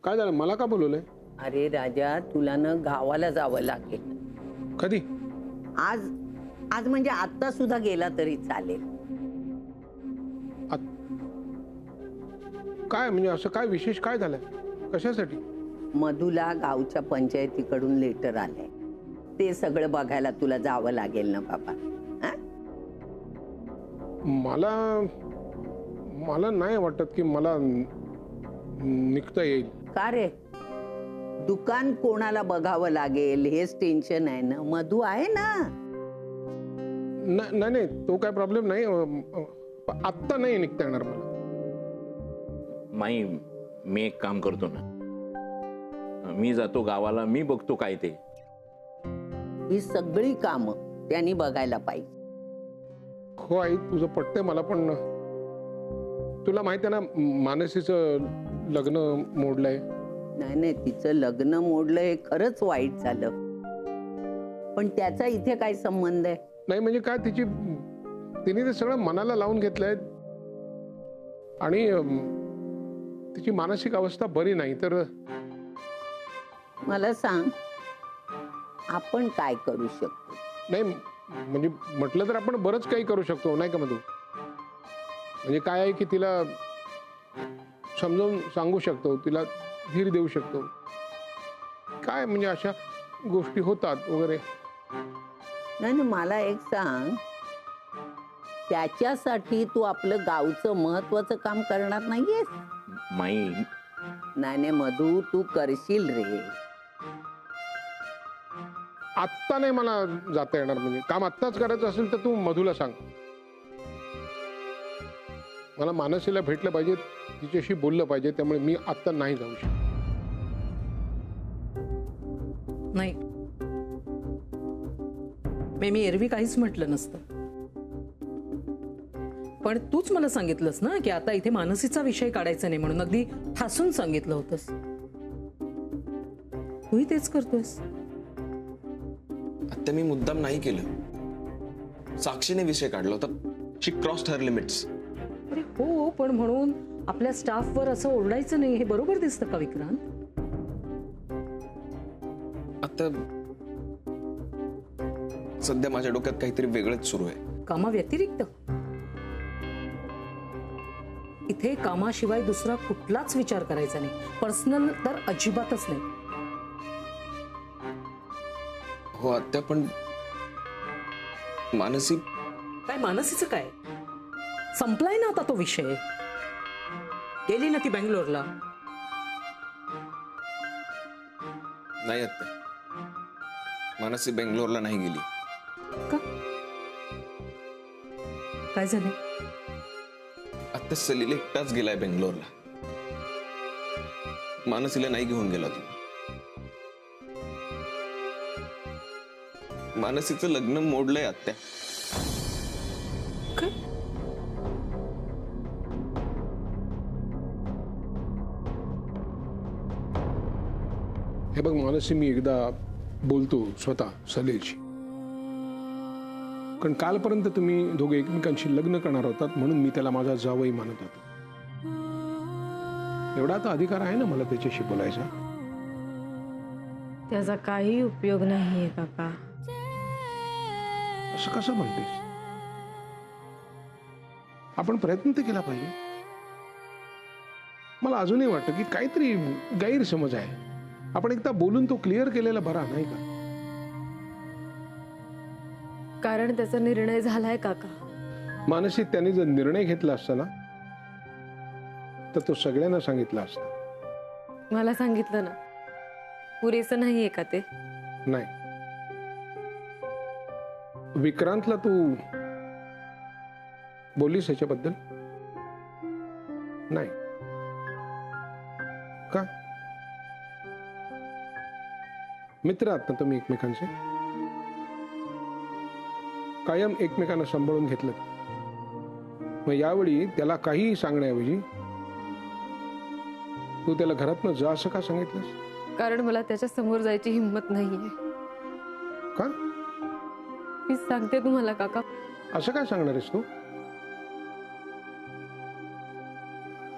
काय झालं? मला का बोलवलंय? अरे राजा, तुला न गावाला जावं लागेल. कधी? आज आज म्हणजे आता सुद्धा गेला तरी चालेल. काय म्हणजे असं काय विशेष काय झालंय? कशासाठी? मधुला गावच्या पंचायतीकडून लेटर आलंय. ते सगळं बघायला तुला जावं लागेल ना बाबा. मला मला नाही वाटत की मला निघता येईल. का रे? दुकान कोणाला बघावं लागेल हेच टेन्शन आहे ना. मधु आहे ना. नाही नाही, तो काय प्रॉब्लेम नाही. आत्ता नाही निघता येणार मला. माई, मी एक काम करतो ना, मी जातो गावाला, मी बघतो काय ते. ही सगळी कामं त्यांनी बघायला पाहिजे. हो आई, तुझं पटतंय मला, पण तुला माहिती आहे ना मानसीचं लग्न मोडलंय. नाही नाही, तिचं लग्न मोडलं हे खरंच वाईट झालं, पण त्याचा इथे काय संबंध आहे? नाही म्हणजे काय, तिने ते सगळं मनाला लावून घेतलंय आणि तिची मानसिक अवस्था बरी नाही. तर मला सांग, आपण काय करू शकतो? नाही म्हणजे म्हटलं तर आपण बरंच काही करू शकतो, नाही का मधू? म्हणजे काय आहे की तिला समजावून सांगू शकतो, तिला धीर देऊ शकतो. काय म्हणजे अशा गोष्टी होतात वगैरे. नाही ना, मला एक सांग, त्याच्यासाठी तू आपलं गावचं महत्वाचं काम करणार नाहीयेस? माई, नाही नाही मधू, तू करशील रे. आत्ता नाही मला जाता येणार. म्हणजे काम आत्ताच करायचं असेल तर तू मधूला सांग. मला मानसीला भेटलं पाहिजे, तिच्याशी बोललं पाहिजे, त्यामुळे मी आत्ता नाही जाऊ शकत. नाही, मी एरवी काहीच म्हटलं नसतं, पण तूच मला सांगितलंस ना की आता इथे मानसीचा विषय काढायचा नाही म्हणून. अगदी ठासून सांगितलं होतंस. तूही तेच करतोयस. आता मी मुद्दाम नाही केलं. साक्षीने विषय काढला होता. शी क्रॉस्ड हर लिमिट्स. अरे हो, पण म्हणून आपल्या स्टाफवर असं ओरडायचं नाही, हे बरोबर दिसतं का विक्रांत? आता सध्या माझ्या डोक्यात काहीतरी वेगळंच सुरू आहे. कामाव्यतिरिक्त? इथे कामाशिवाय दुसरा कुठलाच विचार करायचा नाही. पर्सनल तर अजिबातच नाही. हो आत्या, पण मानसी. काय मानसीचं काय? संपलाय ना आता तो विषय. गेली ना ती बेंगलोरला. नाही आत्या, मानसी बेंगलोरला नाही गेली. का? काय झालं? आता सलील एकटाच गेलाय बेंगलोरला. मानसीला नाही घेऊन गेला तू. मानसीचं लग्न मोडलंय आत्या. काय? हे बघ मानसी, मी एकदा बोलतो स्वतः सलीलशी, कारण कालपर्यंत तुम्ही दोघे एकमेकांशी लग्न करणार होतात म्हणून मी त्याला माझा जावई मानत होतो. एवढा तर अधिकार आहे ना मला त्याच्याशी बोलायचा. त्याचा काही उपयोग नाहीये काका. असं कसं म्हणतेस? आपण प्रयत्न तर केला पाहिजे. मला अजूनही वाटतं की काहीतरी गैरसमज आहे. आपण एकदा बोलून तो क्लिअर केलेला बरा, नाही का? कारण त्याचा निर्णय झालाय काका. मानसी, त्याने जर निर्णय घेतला असता ना तर तो सगळ्यांना सांगितला असता. मला सांगितलं ना. पुरेसं नाहीये का ते? नाही. विक्रांतला तू बोललीस ह्याच्याबद्दल? नाही का? मित्र आहात ना तुम्ही एकमेकांचे? कायम एकमेकांना सांभाळून घेतलं. मग यावेळी त्याला काहीही सांगण्याऐवजी तू त्याला घरातनं जा असं का सांगितलंस? कारण मला त्याच्या समोर जायची हिंमत नाहीये. का? मी सांगते तुम्हाला काका. असं काय सांगणार आहेस तू?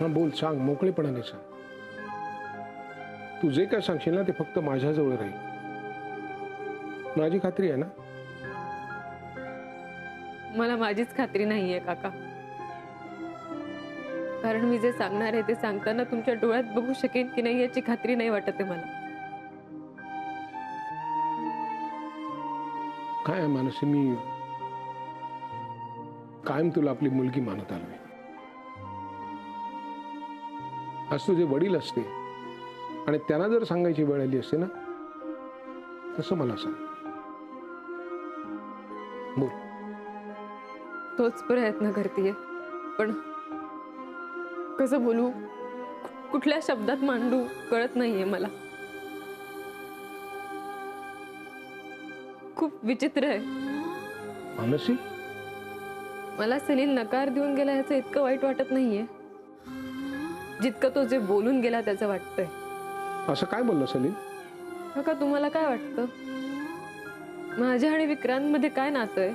हा बोल, सांग, मोकळेपणाने सांग. तू जे काय सांगशील ना ते फक्त माझ्याजवळ राहील. माझी खात्री आहे ना? मला माझीच खात्री नाहीये काका. कारण मी जे सांगणार आहे ते सांगताना तुमच्या डोळ्यात बघू शकेन की नाही याची खात्री नाही वाटत आहे मला. काय आहे मानसी, मी कायम तुला आपली मुलगी मानत आलोय. आज तुझे वडील असते आणि त्यांना जर सांगायची वेळ आली असते ना, तसं मला सांग. बोल. तोच प्रयत्न करतेय, पण कसं बोलू, कुठल्या शब्दात मांडू कळत नाहीये मला. खूप विचित्र आहे. मानसी, मला सलील नकार देऊन गेला याचं इतकं वाईट वाटत नाहीये जितकं तो जे बोलून गेला त्याचं वाटतंय. असं काय बोलला सलील? काका, तुम्हाला काय वाटतं माझ्या आणि विक्रांतमध्ये काय नातं आहे?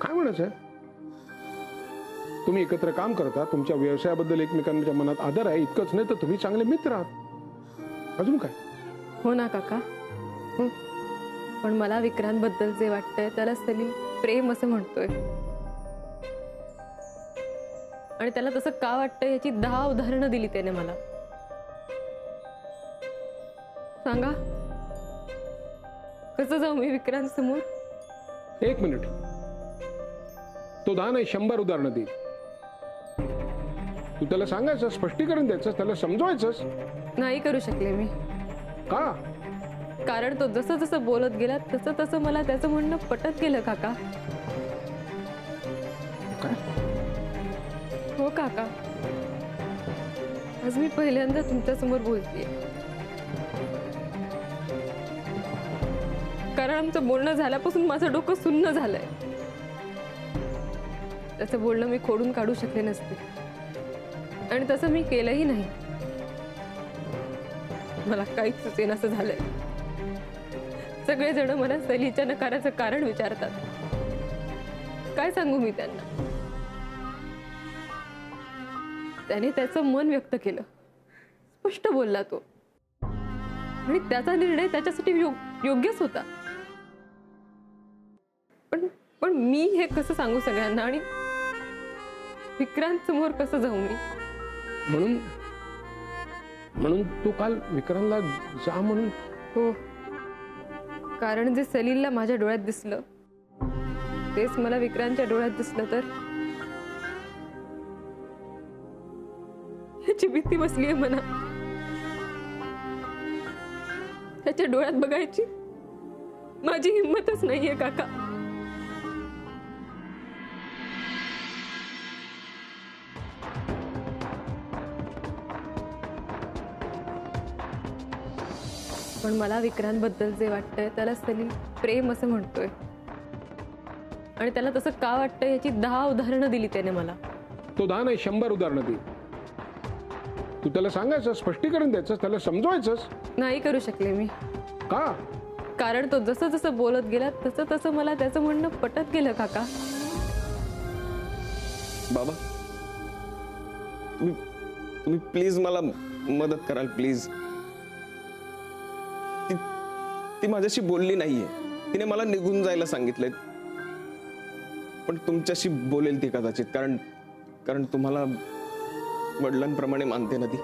काय म्हणायचंय? तुम्ही एकत्र काम करता, तुमच्या व्यवसायाबद्दल एकमेकांच्या मनात आदर आहे, इतकंच नाही तर तुम्ही चांगले मित्र आहात. अजून काय? हो ना काका. पण मला विक्रांतबद्दल जे वाटतंय त्याला सलील प्रेम असं म्हणतोय, आणि त्याला तसं का वाटतंय याची 10 उदाहरणं दिली त्याने मला. सांगा, कसं जाऊ मी विक्रांत समोर? 1 मिनिट. तो 10 नाही 100 उदाहरणं देईल. तू त्याला सांगायचं, स्पष्टीकरण द्यायचं, त्याला समजवायचंस. नाही करू शकले मी. का? कारण तो जसं जसं बोलत गेला तसं तसं मला त्याचं म्हणणं पटत गेलं काका. काय? हो काका, आज मी पहिल्यांदा तुमच्या समोर बोलतेय. कारण आमचं बोलणं झाल्यापासून माझं डोकं सुन्न झालंय. त्याचं बोलणं मी खोडून काढू शकले नसते, आणि तसं मी केलंही नाही. मला काहीच सुचेन असं झालंय. सगळेजण मला सलीच्या नकाराचं कारण विचारतात. काय सांगू मी त्यांना? त्याने त्याचं मन व्यक्त केलं, स्पष्ट बोलला तो, आणि त्याचा निर्णय त्याच्यासाठी योग्यच होता. पण मी हे कसं सांगू सगळ्यांना, आणि विक्रांत समोर कसं जाऊ मी? म्हणून तू काल विक्रांतला जा म्हणून? हो, कारण जे सलीलला माझ्या डोळ्यात दिसलं तेच मला विक्रांतच्या डोळ्यात दिसलं तर ह्याची भीती बसलीये मना. त्याच्या डोळ्यात बघायची माझी हिंमतच नाहीये काका. पण मला विक्रांतबद्दल जे वाटतंय त्याला सलील प्रेम असं म्हणतोय, आणि त्याला तसं का वाटतंय याची 10 उदाहरणं दिली त्याने मला. तो 10 नाही 100 उदाहरणं देईल. तू त्याला सांगायचं, स्पष्टीकरण द्यायचं, त्याला समजवायचंस. नाही करू शकले मी. का? कारण तो जसं जसं बोलत गेला तसं तसं मला त्याचं म्हणणं पटत गेलं काका. बाबा, तुम्ही प्लीज मला मदत कराल प्लीज. ती माझ्याशी बोलली नाहीये. तिने मला निघून जायला सांगितलंय, पण तुमच्याशी बोलेल ती कदाचित. कारण तुम्हाला वडिलांप्रमाणे मानते ना ती.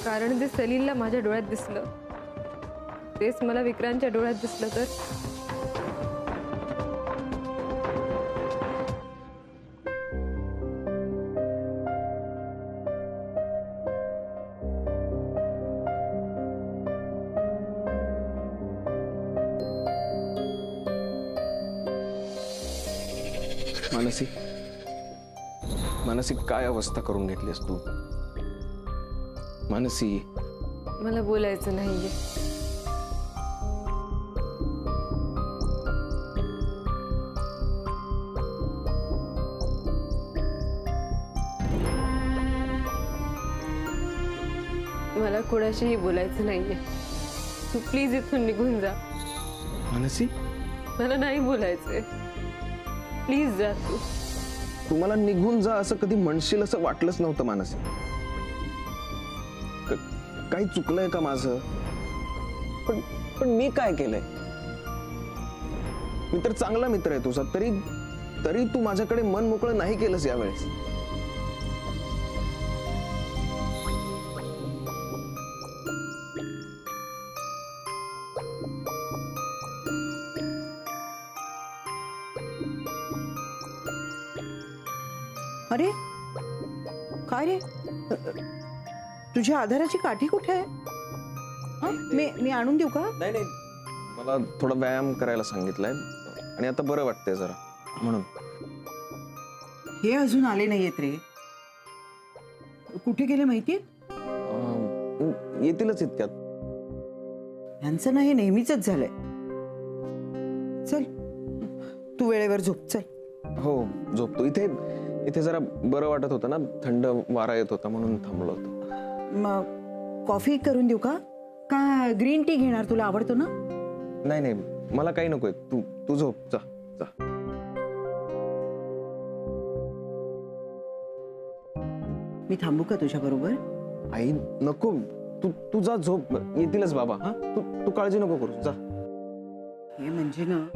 कारण जे सलीलला माझ्या डोळ्यात दिसलं तेच मला विक्रांतच्या डोळ्यात दिसलं तर मानसी, काय अवस्था करून घेतलीस तू? मानसी, मला बोलायचं नाहीये. मला कोणाशीही बोलायचं नाहीये. तू प्लीज इथून निघून जा. मानसी, मला नाही बोलायचंय. प्लीज जा तू. तुम्हाला निघून जा असं कधी म्हणशील असं वाटलंच नव्हतं मानसी. काही चुकलंय का माझं? पण पण मी काय केलंय? मी तर चांगला मित्र आहे तुझा, तरी तरी तू माझ्याकडे मन मोकळं नाही केलंस यावेळेस. अरे काय रे, तुझ्या आधाराची काठी कुठे आहे? हं? मी आणून देऊ का? नाही नाही, मला थोडा व्यायाम करायला सांगितलाय आणि आता बरं वाटतंय जरा, म्हणून. हे अजून आले नाहीयेत रे. कुठे गेले माहितीये? येतीलच इतक्यात. यांचं ना हे नेहमीच झालंय. चल तू वेळेवर झोप. चल. हो झोपतो. इथे इथे जरा बरं वाटत होतं ना, थंड वारा येत होता म्हणून थांबलो होतो. मग कॉफी करून देऊ का? का ग्रीन टी घेणार? तुला आवडतो ना? नाही नाही, मला काही नकोय. तू तू झोप. जा जा. मी थांबू का तुझ्या बरोबर? आई नको, तू तू जा झोप. येतीलच बाबा. हा तू तू काळजी नको करू. जा. हे म्हणजे ना,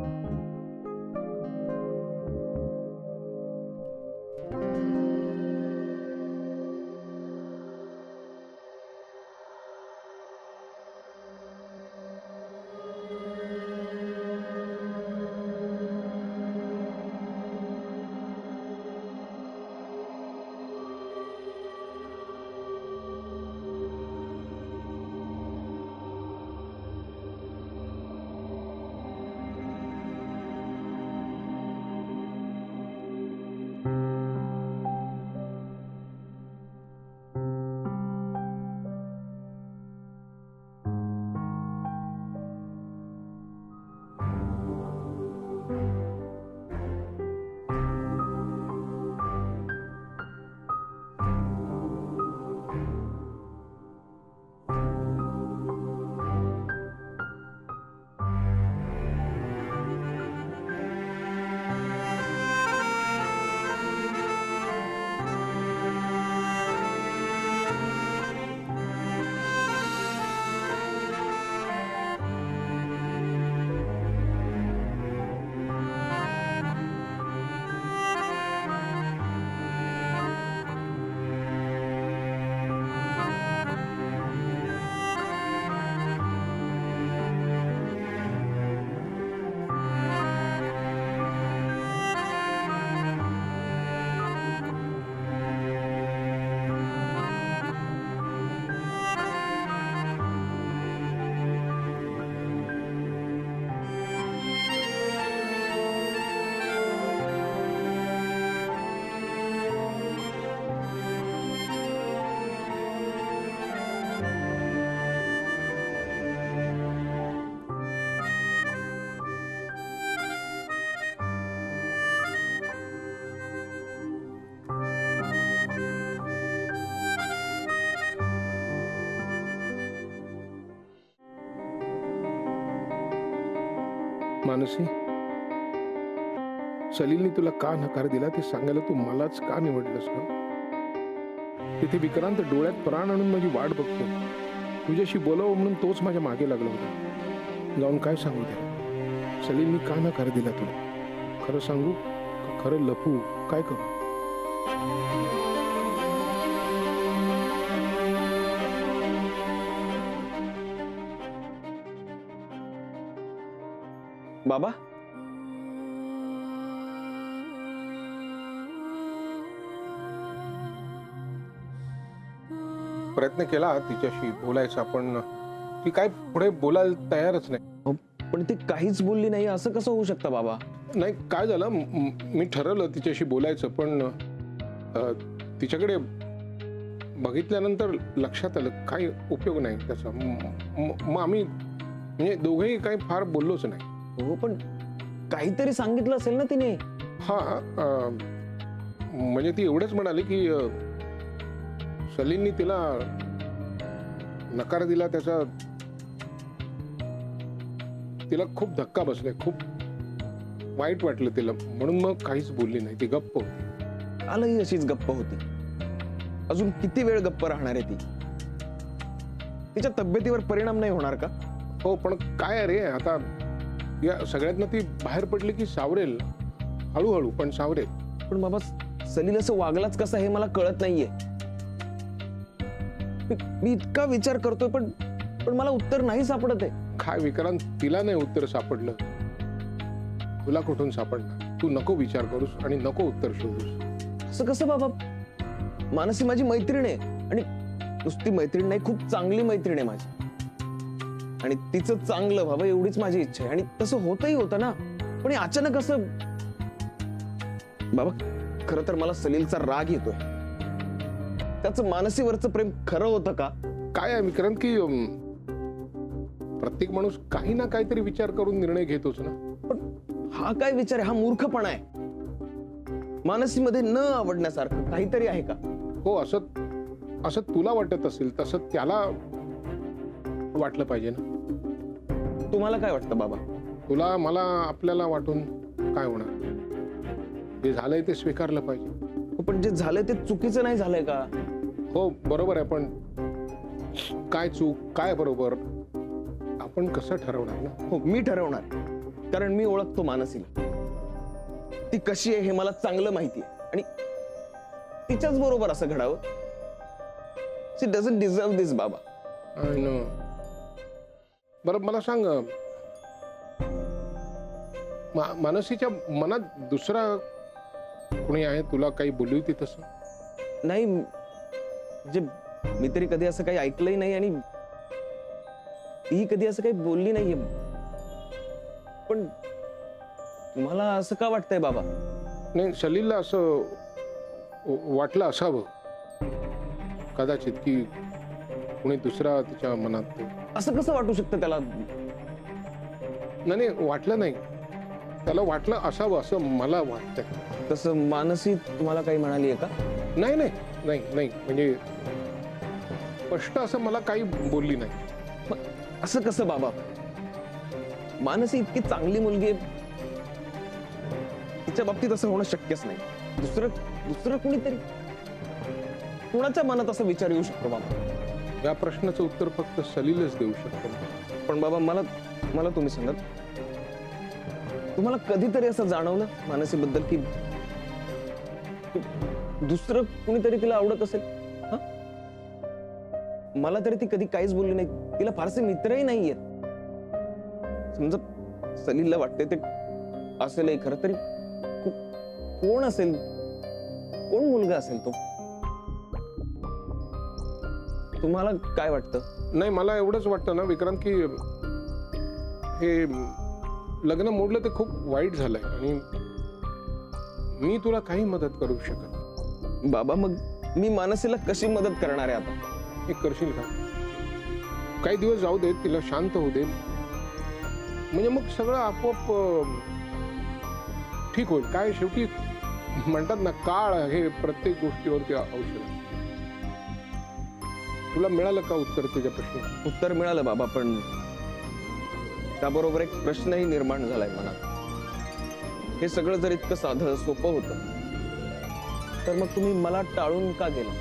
मानसी, सलीलने तुला का नकार दिला ते सांगायला तू मलाच का निवडलंस का? तिथे विक्रांत डोळ्यात प्राण आणून माझी वाट बघतो. तुझ्याशी बोलावं म्हणून तोच माझ्या मागे लागला होता. जाऊन काय सांगू त्याला? सलीलने का नकार दिला तुला? खरं सांगू का खरं लपू? काय करू? बाबा, प्रयत्न केला तिच्याशी बोलायचा, पण ती काय पुढे बोलायला तयारच नाही. पण ती काहीच बोलली नाही असं कसं होऊ शकतं बाबा? नाही, काय झालं, मी ठरवलं तिच्याशी बोलायचं, पण तिच्याकडे बघितल्यानंतर लक्षात आलं काही उपयोग नाही त्याचा. मग आम्ही म्हणजे दोघेही काही फार बोललोच नाही. हो, पण काहीतरी सांगितलं असेल ना तिने? हा, म्हणजे ती एवढंच म्हणाली की सलीलनी तिला नकार दिला, त्याचा तिला खूप धक्का बसलाय, खूप वाईट वाटलं तिला, म्हणून मग काहीच बोलली नाही. ती गप्प होती. कालही अशीच गप्प होती. अजून किती वेळ गप्प राहणार आहे ती? तिच्या तब्येतीवर परिणाम नाही होणार का? हो, पण काय आहे रे, आता या सगळ्यातनं ती बाहेर पडली की सावरेल, हळूहळू पण सावरेल. पण बाबा, सलील असं वागलाच कसा हे मला कळत नाहीये. मी इतका विचार करतोय पण पण मला उत्तर नाही सापडत आहे. काय विक्रांत, तिला नाही उत्तर सापडलं, तुला कुठून सापडणार? तू नको विचार करूस आणि नको उत्तर शोधूस. असं कसं बाबा? मानसी माझी मैत्रीण आहे, आणि नुसती मैत्रीण नाही, खूप चांगली मैत्रीण आहे माझी, आणि तिचं चांगलं व्हावं एवढीच माझी इच्छा आहे. आणि तसं होतही होतं ना, पण हे अचानक असं. बाबा, खरं तर मला सलीलचा राग येतोय. त्याचं मानसीवरचं प्रेम खरं होतं का? काय आहे विक्रांत की प्रत्येक माणूस काही ना काहीतरी विचार करून निर्णय घेतोच ना. पण हा काय विचार आहे? हा मूर्खपणा आहे. मानसीमध्ये न आवडण्यासारखं काहीतरी आहे का? हो, असं तुला वाटत असेल तसं त्याला वाटलं पाहिजे ना. तुम्हाला काय वाटतं बाबा? तुला, मला, आपल्याला वाटून काय होणार? जे झालंय ते स्वीकारलं पाहिजे. हो, पण जे झालंय ते चुकीचं नाही झालंय का? हो, बरोबर आहे, पण काय चूक काय बरोबर आपण कसं ठरवणार ना? हो, मी ठरवणार, कारण मी ओळखतो मानसीला. ती कशी आहे हे मला चांगलं माहिती आहे, आणि तिच्याच बरोबर असं घडावं. शी डझंट डिझर्व दिस बाबा. I know. बरं, मला सांग, मानसीच्या मनात दुसरा कोणी आहे? तुला काही बोलली होती तसं? नाही, म्हणजे मी तरी कधी असं काही ऐकलंही नाही, आणि ती कधी असं काही बोलली नाहीये. पण तुम्हाला असं का वाटतंय बाबा? नाही, सलीलला असं वाटलं असावं कदाचित की कोणी दुसरा तिच्या मनात. असं कसं वाटू शकतं त्याला? नाही, वाटलं नाही, त्याला वाटलं असावं असं मला वाटतंय. तसं मानसी तुम्हाला काही म्हणाली आहे का? नाही नाही नाही नाही, म्हणजे स्पष्ट असं मला काही बोलली नाही. मग असं कसं बाबा? मानसी इतकी चांगली मुलगी आहे, तिच्या बाबतीत असं होणं शक्यच नाही. दुसरं कुणीतरी, कुणाच्या मनात असा विचार येऊ शकतो बाबा? या प्रश्नाचं उत्तर फक्त सलीलच देऊ शकतो. पण बाबा, मला तुम्ही सांगत, तुम्हाला कधीतरी असं जाणवलं मानसीबद्दल की दुसरं कुणीतरी तिला आवडत असेल? हा? मला तरी ती कधी काहीच बोलली नाही. तिला फारसे मित्रही नाहीयेत. समजा सलीलला वाटते ते असेलही खरं तरी, कोण असेल, कोण मुलगा असेल तो? तुम्हाला काय वाटतं? नाही, मला एवढंच वाटतं ना विक्रांत की हे लग्न मोडलं ते खूप वाईट झालंय, आणि मी तुला काही मदत करू शकत. बाबा, मग मी मानसीला कशी मदत करणार आहे आता? हे करशील का? काही दिवस जाऊ दे, तिला शांत होऊ दे, म्हणजे मग सगळं आपोआप ठीक होईल. काय शेवटी म्हणतात ना, काळ हे प्रत्येक गोष्टीवरती औषध. तुला मिळालं का उत्तर तुझ्या प्रश्नाचं? उत्तर मिळालं बाबा, पण त्याबरोबर एक प्रश्नही निर्माण झालाय मनात. हे सगळं जर इतकं साधं सोपं होतं तर मग तुम्ही मला टाळून का गेला?